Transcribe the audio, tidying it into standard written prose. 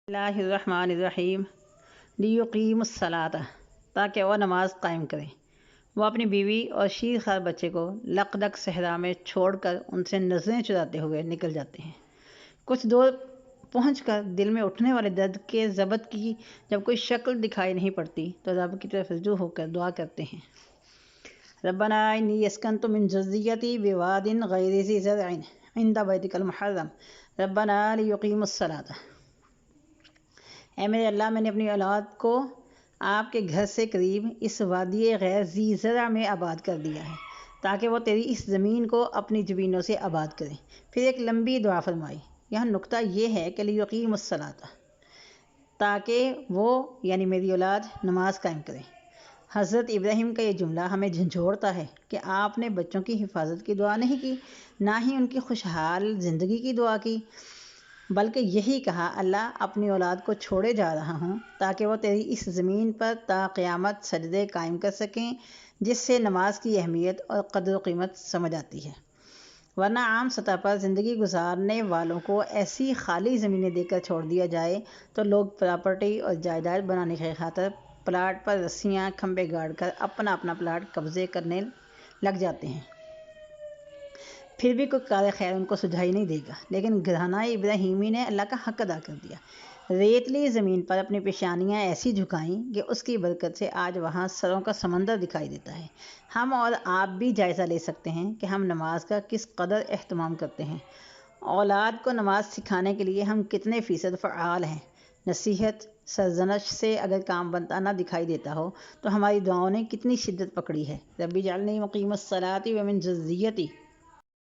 اللہ الرحمن الرحیم لیقیم الصلاۃ، تاکہ وہ نماز قائم کریں۔ وہ اپنی بیوی اور شیر خوار بچے کو لقدق صحرا میں چھوڑ کر ان سے نظریں چراتے ہوئے نکل جاتے ہیں۔ کچھ دور پہنچ کر دل میں اٹھنے والے درد کے ضبط کی جب کوئی شکل دکھائی نہیں پڑتی تو رب کی طرف رجوع ہو کر دعا کرتے ہیں، ربنا انی اسکنت من ذریتی بواد غیر ذی زرع عند بیتک المحرم ربنا لیقیموا الصلاۃ۔ اے میرے اللہ، میں نے اپنی اولاد کو آپ کے گھر سے قریب اس وادی غیر ذی زرع میں آباد کر دیا ہے تاکہ وہ تیری اس زمین کو اپنی جبینوں سے آباد کریں۔ پھر ایک لمبی دعا فرمائی۔ یہاں نقطہ یہ ہے کہ لیقیم الصلاۃ، تاکہ وہ یعنی میری اولاد نماز قائم کریں۔ حضرت ابراہیم کا یہ جملہ ہمیں جھنجھوڑتا ہے کہ آپ نے بچوں کی حفاظت کی دعا نہیں کی، نہ ہی ان کی خوشحال زندگی کی دعا کی، بلکہ یہی کہا، اللہ اپنی اولاد کو چھوڑے جا رہا ہوں تاکہ وہ تیری اس زمین پر تا قیامت سجدے قائم کر سکیں، جس سے نماز کی اہمیت اور قدر و قیمت سمجھ آتی ہے۔ ورنہ عام سطح پر زندگی گزارنے والوں کو ایسی خالی زمینیں دے کر چھوڑ دیا جائے تو لوگ پراپرٹی اور جائیداد بنانے کی خاطر پلاٹ پر رسیاں کھمبے گاڑ کر اپنا پلاٹ قبضے کرنے لگ جاتے ہیں۔ پھر بھی کوئی کار خیر ان کو سجھائی نہیں دے گا، لیکن گھرانہ ابراہیمی نے اللہ کا حق ادا کر دیا۔ ریتلی زمین پر اپنی پیشانیاں ایسی جھکائیں کہ اس کی برکت سے آج وہاں سروں کا سمندر دکھائی دیتا ہے۔ ہم اور آپ بھی جائزہ لے سکتے ہیں کہ ہم نماز کا کس قدر اہتمام کرتے ہیں۔ اولاد کو نماز سکھانے کے لیے ہم کتنے فیصد فعال ہیں۔ نصیحت سرزنش سے اگر کام بنتا نہ دکھائی دیتا ہو تو ہماری دعاؤں نے کتنی شدت پکڑی ہے۔ رب اجعلنی مقیم الصلاۃ ومن ذریتی